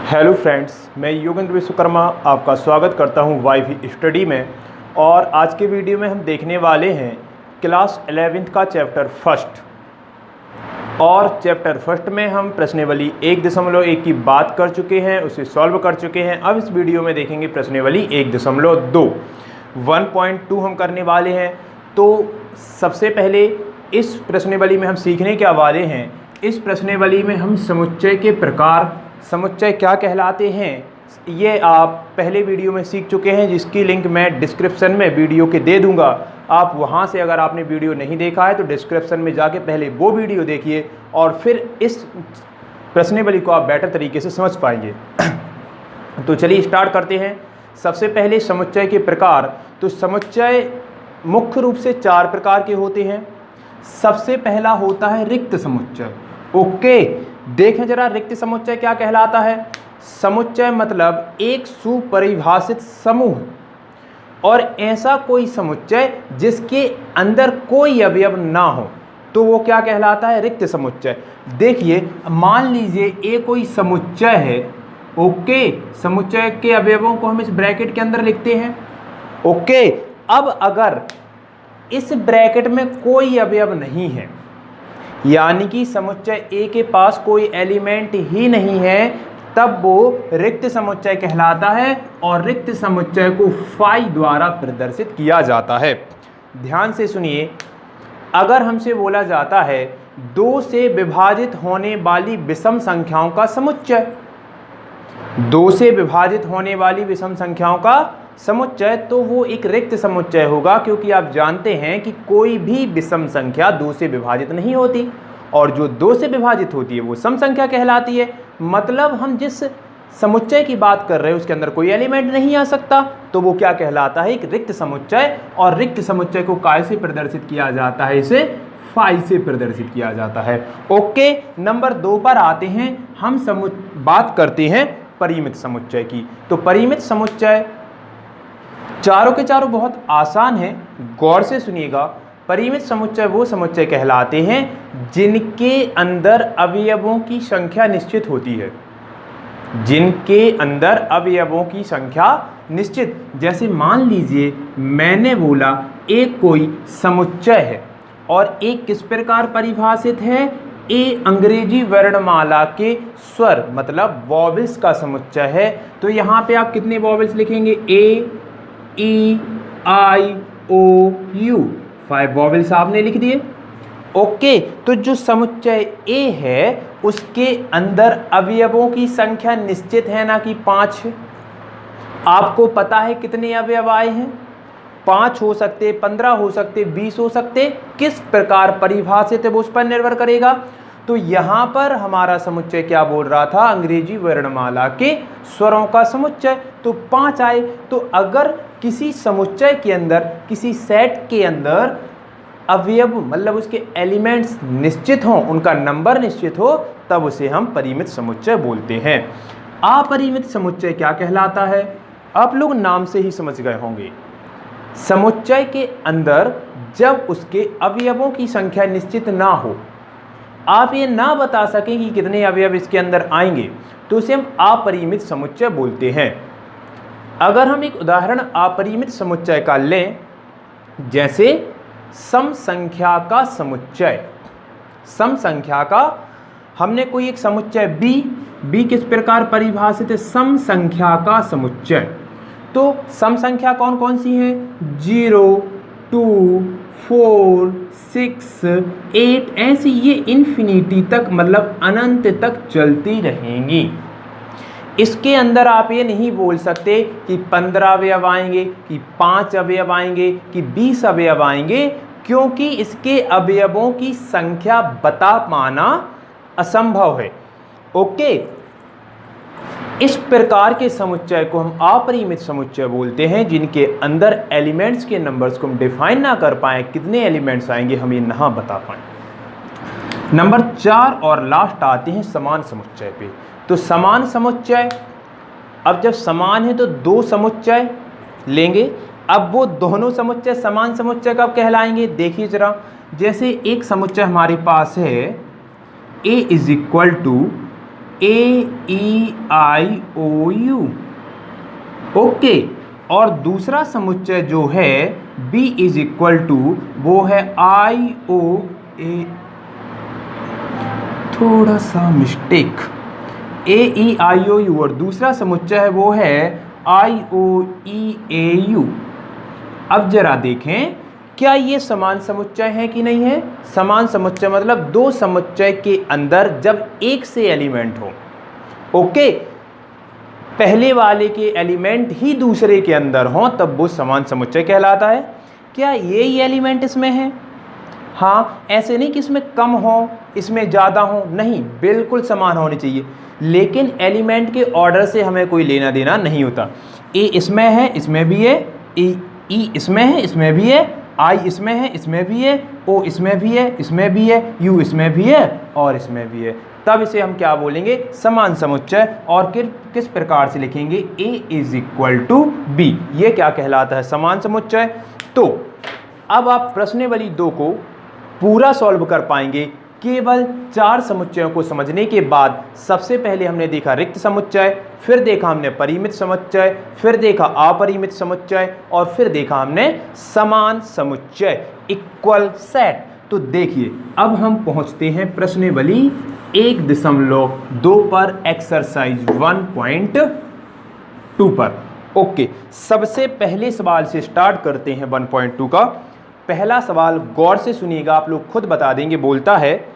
Hello friends, मैं योगेंद्र विश्वकर्मा आपका स्वागत करता हूं वाईवी स्टडी में। और आज के वीडियो में हम देखने वाले हैं क्लास 11th का चैप्टर फर्स्ट। और चैप्टर फर्स्ट में हम प्रश्नावली 1.1 की बात कर चुके हैं, उसे सॉल्व कर चुके हैं। अब इस वीडियो में देखेंगे प्रश्नावली 1.2 1.2 हम करने वाले हैं। तो सबसे पहले इस प्रश्नावली में हम सीखने क्या वाले हैं, इस प्रश्नावली में हम समुच्चय के प्रकार, समुच्चय क्या कहलाते हैं, ये आप पहले वीडियो में सीख चुके हैं, जिसकी लिंक मैं डिस्क्रिप्शन में वीडियो के दे दूंगा। आप वहां से अगर आपने वीडियो नहीं देखा है तो डिस्क्रिप्शन में जाके पहले वो वीडियो देखिए और फिर इस प्रश्नावली को आप बेटर तरीके से समझ पाएंगे। तो चलिए स्टार्ट करते हैं। सबसे पहले समुच्चय के प्रकार। तो समुच्चय मुख्य रूप से 4 प्रकार के होते हैं। सबसे पहला होता है रिक्त समुच्चय। ओके, देखें जरा रिक्त समुच्चय क्या कहलाता है। समुच्चय मतलब एक सुपरिभाषित समूह, और ऐसा कोई समुच्चय जिसके अंदर कोई अवयव ना हो तो वो क्या कहलाता है, रिक्त समुच्चय। देखिए, मान लीजिए ये कोई समुच्चय है। ओके, समुच्चय के अवयवों को हम इस ब्रैकेट के अंदर लिखते हैं। ओके, अब अगर इस ब्रैकेट में कोई अवयव नहीं है, यानी कि समुच्चय ए के पास कोई एलिमेंट ही नहीं है, तब वो रिक्त समुच्चय कहलाता है और रिक्त समुच्चय को फाई द्वारा प्रदर्शित किया जाता है। ध्यान से सुनिए, अगर हमसे बोला जाता है 2 से विभाजित होने वाली विषम संख्याओं का समुच्चय, 2 से विभाजित होने वाली विषम संख्याओं का समुच्चय, तो वो एक रिक्त समुच्चय होगा, क्योंकि आप जानते हैं कि कोई भी विषम संख्या 2 से विभाजित नहीं होती, और जो 2 से विभाजित होती है वो सम संख्या कहलाती है। मतलब हम जिस समुच्चय की बात कर रहे हैं उसके अंदर कोई एलिमेंट नहीं आ सकता, तो वो क्या कहलाता है, एक रिक्त समुच्चय। और रिक्त समुच्चय को काय से प्रदर्शित किया जाता है, इसे फाई से प्रदर्शित किया जाता है। ओके, नंबर 2 पर आते हैं। हम बात करते हैं परिमित समुच्चय की। तो परिमित समुच्चय चारों के चारों बहुत आसान है, गौर से सुनिएगा। परिमित समुच्चय वो समुच्चय कहलाते हैं जिनके अंदर अवयवों की संख्या निश्चित होती है, जिनके अंदर अवयवों की संख्या निश्चित। जैसे मान लीजिए मैंने बोला एक कोई समुच्चय है, और एक किस प्रकार परिभाषित है, ए अंग्रेजी वर्णमाला के स्वर मतलब वॉवेल्स का समुच्चय है। तो यहाँ पे आप कितने वॉवेल्स लिखेंगे, ए, ई, आई, ओ, यू, 5 वॉवेल्स आपने लिख दिए। ओके, तो जो समुच्चय ए है उसके अंदर अवयवों की संख्या निश्चित है, ना कि 5 है। आपको पता है कितने अवयव आए हैं, 5 हो सकते, 15 हो सकते, 20 हो सकते। किस प्रकार परिभाषित है वो उस पर निर्भर करेगा। तो यहाँ पर हमारा समुच्चय क्या बोल रहा था, अंग्रेजी वर्णमाला के स्वरों का समुच्चय, तो 5 आए। तो अगर किसी समुच्चय के अंदर, किसी सेट के अंदर अवयव मतलब उसके एलिमेंट्स निश्चित हों, उनका नंबर निश्चित हो, तब उसे हम परिमित समुच्चय बोलते हैं। अपरिमित समुच्चय क्या कहलाता है, आप लोग नाम से ही समझ गए होंगे। समुच्चय के अंदर जब उसके अवयवों की संख्या निश्चित ना हो, आप ये ना बता सकें कि कितने अवयव इसके अंदर आएंगे, तो उसे हम अपरिमित समुच्चय बोलते हैं। अगर हम एक उदाहरण अपरिमित समुच्चय का लें, जैसे सम संख्या का समुच्चय। सम संख्या का हमने कोई एक समुच्चय बी किस प्रकार परिभाषित है, सम संख्या का समुच्चय। तो सम संख्या कौन कौन सी हैं, 0, 2, 4, 6, 8, ऐसी ये इन्फिनिटी तक मतलब अनंत तक चलती रहेंगी। इसके अंदर आप ये नहीं बोल सकते कि 15 अवयव आएंगे, कि 5 अवयव आएंगे, कि 20 अवयव आएंगे, क्योंकि इसके अवयवों की संख्या बता पाना असंभव है। ओके, इस प्रकार के समुच्चय को हम अपरिमित समुच्चय बोलते हैं, जिनके अंदर एलिमेंट्स के नंबर्स को हम डिफाइन ना कर पाए, कितने एलिमेंट्स आएंगे हम ये ना बता पाए। नंबर 4 और लास्ट आते हैं समान समुच्चय पे। तो समान समुच्चय, अब जब समान है तो 2 समुच्चय लेंगे। अब वो दोनों समुच्चय समान समुच्चय कब कहलाएंगे, देखिए जरा। जैसे एक समुच्चय हमारे पास है a is equal to AEIOU। Okay, और दूसरा समुच्चय जो है B इज इक्वल टू वो है IOA, थोड़ा सा मिस्टेक, AEIOU, और दूसरा समुच्चय है वो है IOEAU। अब जरा देखें क्या ये समान समुच्चय है कि नहीं है। समान समुच्चय मतलब दो समुच्चय के अंदर जब एक से एलिमेंट हो, ओके, पहले वाले के एलिमेंट ही दूसरे के अंदर हो तब वो समान समुच्चय कहलाता है। क्या ये ही एलिमेंट इसमें है? हाँ, ऐसे नहीं कि इसमें कम हो इसमें ज़्यादा हो, नहीं, बिल्कुल समान होनी चाहिए, लेकिन एलिमेंट के ऑर्डर से हमें कोई लेना देना नहीं होता। ए इसमें है इसमें भी है, ई इसमें है इसमें भी है, आई इसमें है इसमें भी है, ओ इसमें भी है इसमें भी है, यू इसमें भी है और इसमें भी है, तब इसे हम क्या बोलेंगे? समान समुच्चय। और किस प्रकार से लिखेंगे? A is equal to B। ये क्या कहलाता है? समान समुच्चय। तो अब आप प्रश्नावली 2 को पूरा सॉल्व कर पाएंगे केवल 4 समुच्चयों को समझने के बाद। सबसे पहले हमने देखा रिक्त समुच्चय, फिर देखा हमने परिमित समुच्चय, फिर देखा अपरिमित समुच्चय, और फिर देखा हमने समान समुच्चय, इक्वल सेट। तो देखिए अब हम पहुंचते हैं प्रश्नावली 1.2 पर, एक्सरसाइज 1.2 पर। ओके, सबसे पहले सवाल से स्टार्ट करते हैं 1.2 का। पहला सवाल गौर से सुनिएगा, आप लोग खुद बता देंगे। बोलता है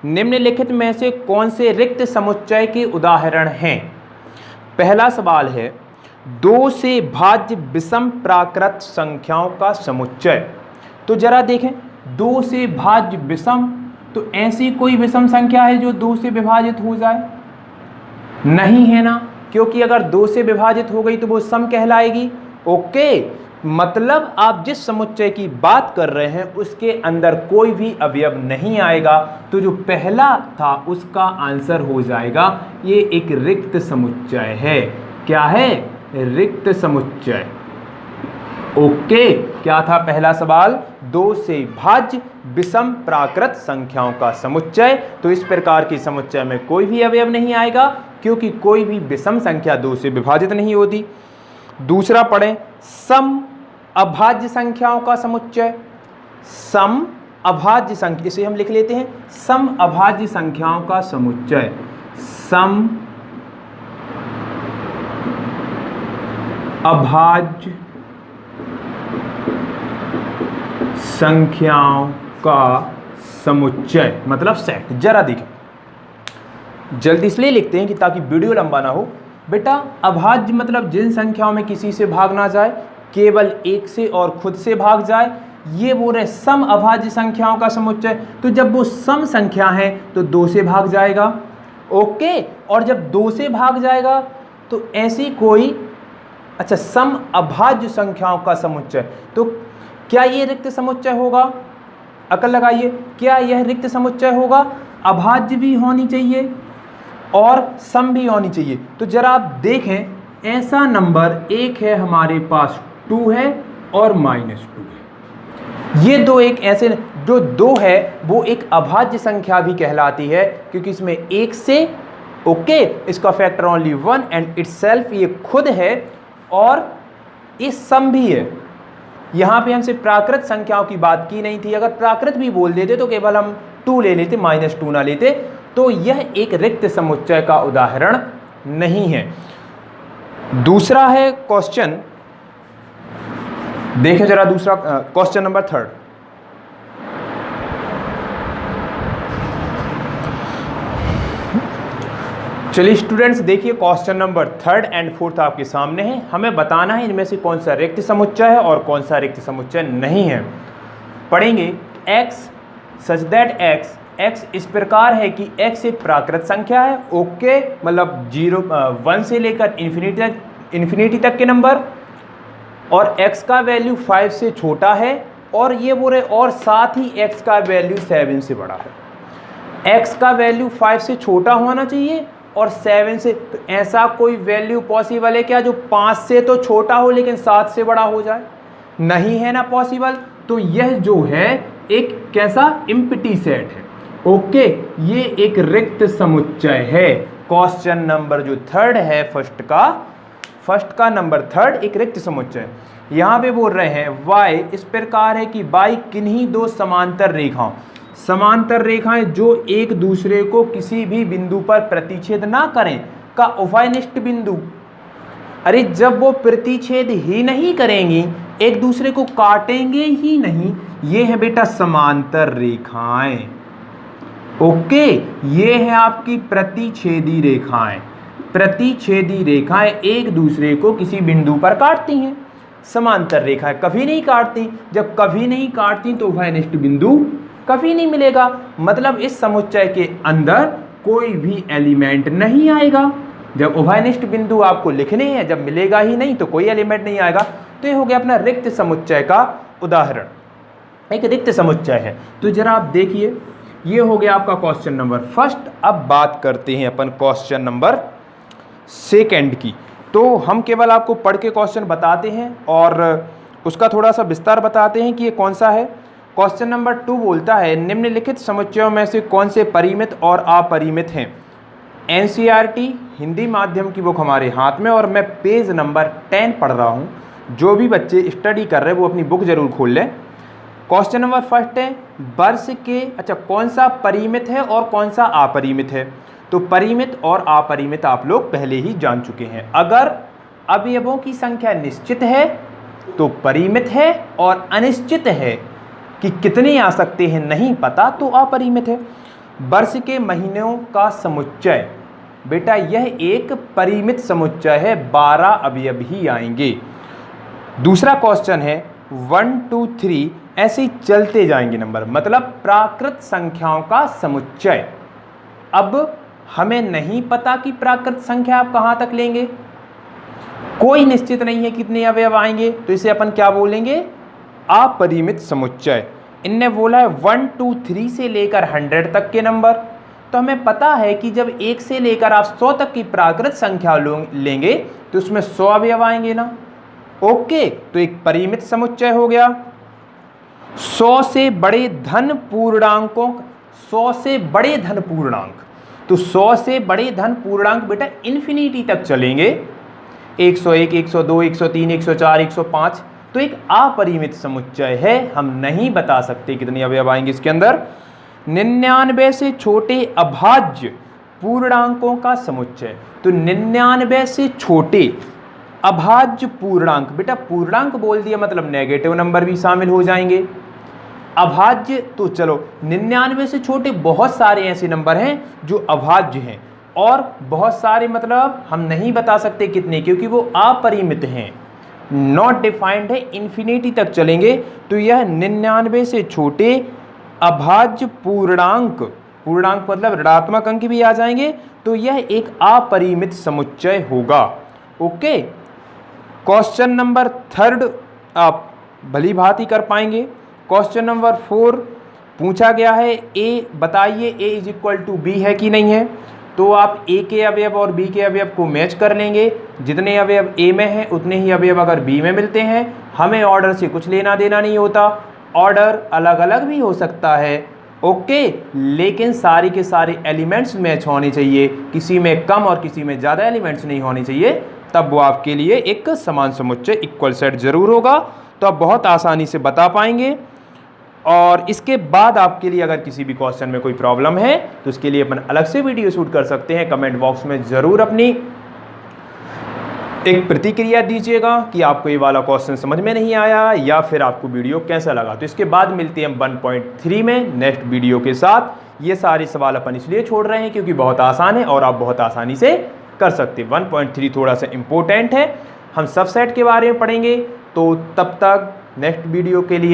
निम्नलिखित में से कौन से रिक्त समुच्चय के उदाहरण हैं? पहला सवाल है 2 से भाज्य विषम प्राकृत संख्याओं का समुच्चय। तो जरा देखें, 2 से भाज्य विषम, तो ऐसी कोई विषम संख्या है जो 2 से विभाजित हो जाए? नहीं है ना, क्योंकि अगर 2 से विभाजित हो गई तो वो सम कहलाएगी। ओके, मतलब आप जिस समुच्चय की बात कर रहे हैं उसके अंदर कोई भी अवयव नहीं आएगा, तो जो पहला था उसका आंसर हो जाएगा ये एक रिक्त समुच्चय है। क्या है? रिक्त समुच्चय। ओके, क्या था पहला सवाल? 2 से भाज्य विषम प्राकृत संख्याओं का समुच्चय। तो इस प्रकार की समुच्चय में कोई भी अवयव नहीं आएगा, क्योंकि कोई भी विषम संख्या 2 से विभाजित नहीं होती। दूसरा पढ़ें, सम अभाज्य संख्याओं का समुच्चय। सम अभाज्य संख्या, इसे हम लिख लेते हैं सम अभाज्य संख्याओं का समुच्चय। सम अभाज्य संख्याओं का समुच्चय मतलब सेट। जरा देखें, जल्दी इसलिए लिखते हैं कि ताकि वीडियो लंबा ना हो। बेटा अभाज्य मतलब जिन संख्याओं में किसी से भाग ना जाए, केवल एक से और खुद से भाग जाए, ये बोल रहे सम अभाज्य संख्याओं का समुच्चय। तो जब वो सम संख्या है तो 2 से भाग जाएगा। ओके, और जब 2 से भाग जाएगा तो ऐसी कोई, अच्छा, सम अभाज्य संख्याओं का समुच्चय, तो क्या ये रिक्त समुच्चय होगा? अकल लगाइए, क्या यह रिक्त समुच्चय होगा? अभाज्य भी होनी चाहिए और सम भी होनी चाहिए। तो जरा आप देखें, ऐसा नंबर एक है हमारे पास, 2 है और -2 है। ये दो एक ऐसे, जो 2 है वो एक अभाज्य संख्या भी कहलाती है, क्योंकि इसमें 1 से, ओके, इसका फैक्टर ओनली 1 एंड इटसेल्फ, ये खुद है और ये सम भी है। यहाँ पे हमसे प्राकृत संख्याओं की बात की नहीं थी, अगर प्राकृत भी बोल देते तो केवल हम 2 ले लेते, -2 ना लेते। तो यह एक रिक्त समुच्चय का उदाहरण नहीं है। दूसरा है क्वेश्चन, देखें जरा दूसरा क्वेश्चन नंबर 3। चलिए स्टूडेंट्स देखिए, क्वेश्चन नंबर 3 एंड 4 आपके सामने है। हमें बताना है इनमें से कौन सा रिक्त समुच्चय है और कौन सा रिक्त समुच्चय नहीं है। पढ़ेंगे x सच दैट x इस प्रकार है कि x एक प्राकृत संख्या है। ओके, मतलब 1 से लेकर इन्फिनिटी तक के नंबर, और x का वैल्यू 5 से छोटा है, और ये बोल रहे, और साथ ही x का वैल्यू 7 से बड़ा है। x का वैल्यू 5 से छोटा होना चाहिए और 7 से, तो ऐसा कोई वैल्यू पॉसिबल है क्या जो 5 से तो छोटा हो लेकिन 7 से बड़ा हो जाए? नहीं है ना पॉसिबल। तो यह जो है एक कैसा एम्प्टी सेट है। ओके, ये एक रिक्त समुच्चय है। क्वेश्चन नंबर जो थर्ड है फर्स्ट का नंबर थर्ड एक रिक्त समुच्चय। यहाँ पे बोल रहे हैं y इस प्रकार है कि y किन्हीं दो समांतर रेखाएं जो एक दूसरे को किसी भी बिंदु पर प्रतिच्छेद ना करें का उभयनिष्ठ बिंदु। अरे जब वो प्रतिच्छेद ही नहीं करेंगी, एक दूसरे को काटेंगे ही नहीं, ये है बेटा समांतर रेखाएं। ओके, ये है आपकी प्रतिच्छेदी रेखाएं। प्रतिच्छेदी रेखाएं एक दूसरे को किसी बिंदु पर काटती हैं। समांतर रेखाएं कभी नहीं काटती। जब कभी नहीं काटती तो उभयनिष्ठ बिंदु कभी नहीं मिलेगा। मतलब इस समुच्चय के अंदर कोई भी एलिमेंट नहीं आएगा। जब उभयनिष्ठ बिंदु आपको लिखने हैं, जब मिलेगा ही नहीं तो कोई एलिमेंट नहीं आएगा। तो ये हो गया अपना रिक्त समुच्चय का उदाहरण, एक रिक्त समुच्चय है। तो जरा आप देखिए, ये हो गया आपका क्वेश्चन नंबर फर्स्ट। अब बात करते हैं अपन क्वेश्चन नंबर सेकंड की। तो हम केवल आपको पढ़ के क्वेश्चन बताते हैं और उसका थोड़ा सा विस्तार बताते हैं कि ये कौन सा है। क्वेश्चन नंबर 2 बोलता है निम्नलिखित समुच्चयों में से कौन से परिमित और अपरिमित हैं। एनसीईआरटी हिंदी माध्यम की बुक हमारे हाथ में और मैं पेज नंबर 10 पढ़ रहा हूँ। जो भी बच्चे स्टडी कर रहे हैं वो अपनी बुक जरूर खोल लें। क्वेश्चन नंबर फर्स्ट है वर्ष के कौन सा परिमित है और कौन सा अपरिमित है। तो परिमित और अपरिमित आप लोग पहले ही जान चुके हैं। अगर अवयवों की संख्या निश्चित है तो परिमित है, और अनिश्चित है कि कितने आ सकते हैं नहीं पता तो अपरिमित है। वर्ष के महीनों का समुच्चय बेटा यह एक परिमित समुच्चय है, 12 अवयव ही आएंगे। दूसरा क्वेश्चन है 1 2 3 ऐसे ही चलते जाएंगे नंबर, मतलब प्राकृत संख्याओं का समुच्चय। अब हमें नहीं पता कि प्राकृत संख्या आप कहां तक लेंगे, कोई निश्चित नहीं है कितने अवयव आएंगे, तो इसे अपन क्या बोलेंगे, अपरिमित समुच्चय। इनने बोला है 1 2 3 से लेकर 100 तक के नंबर। तो हमें पता है कि जब 1 से लेकर आप 100 तक की प्राकृत संख्या लेंगे तो उसमें 100 अवयव आएंगे ना। ओके, तो एक परिमित समुच्चय हो गया। 100 से बड़े धन पूर्णांकों, 100 से बड़े धन पूर्णांक, तो 100 से बड़े धन पूर्णांक बेटा इन्फिनिटी तक चलेंगे। 101 102 103 104 105, तो एक अपरिमित समुच्चय है। हम नहीं बता सकते कितने अवयव आएंगे इसके अंदर। 99 से छोटे अभाज्य पूर्णांकों का समुच्चय, तो 99 से छोटे अभाज्य पूर्णांक, बेटा पूर्णांक बोल दिया मतलब नेगेटिव नंबर भी शामिल हो जाएंगे। अभाज्य तो चलो 99 से छोटे बहुत सारे ऐसे नंबर हैं जो अभाज्य हैं, और बहुत सारे मतलब हम नहीं बता सकते कितने, क्योंकि वो अपरिमित हैं, नॉट डिफाइंड है, इन्फिनिटी तक चलेंगे। तो यह 99 से छोटे अभाज्य पूर्णांक, पूर्णांक मतलब ऋणात्मक अंक भी आ जाएंगे, तो यह एक अपरिमित समुच्चय होगा। ओके, क्वेश्चन नंबर थर्ड आप भली भांति कर पाएंगे। क्वेश्चन नंबर 4 पूछा गया है ए बताइए ए इज इक्वल टू बी है कि नहीं है। तो आप ए के अवयव और बी के अवयव को मैच कर लेंगे। जितने अवयव ए में हैं उतने ही अवयव अगर बी में मिलते हैं, हमें ऑर्डर से कुछ लेना देना नहीं होता। ऑर्डर अलग अलग भी हो सकता है, ओके, लेकिन सारे के सारे एलिमेंट्स मैच होने चाहिए, किसी में कम और किसी में ज़्यादा एलिमेंट्स नहीं होने चाहिए, तब वो आपके लिए एक समान समुच्चय इक्वल सेट जरूर होगा। तो आप बहुत आसानी से बता पाएंगे। और इसके बाद आपके लिए अगर किसी भी क्वेश्चन में कोई प्रॉब्लम है तो उसके लिए अपन अलग से वीडियो शूट कर सकते हैं। कमेंट बॉक्स में ज़रूर अपनी एक प्रतिक्रिया दीजिएगा कि आपको ये वाला क्वेश्चन समझ में नहीं आया या फिर आपको वीडियो कैसा लगा। तो इसके बाद मिलते हैं 1.3 में नेक्स्ट वीडियो के साथ। ये सारे सवाल अपन इसलिए छोड़ रहे हैं क्योंकि बहुत आसान है और आप बहुत आसानी से कर सकते हैं। 1.3 थोड़ा सा इम्पोर्टेंट है, हम सबसेट के बारे में पढ़ेंगे। तो तब तक नेक्स्ट वीडियो के लिए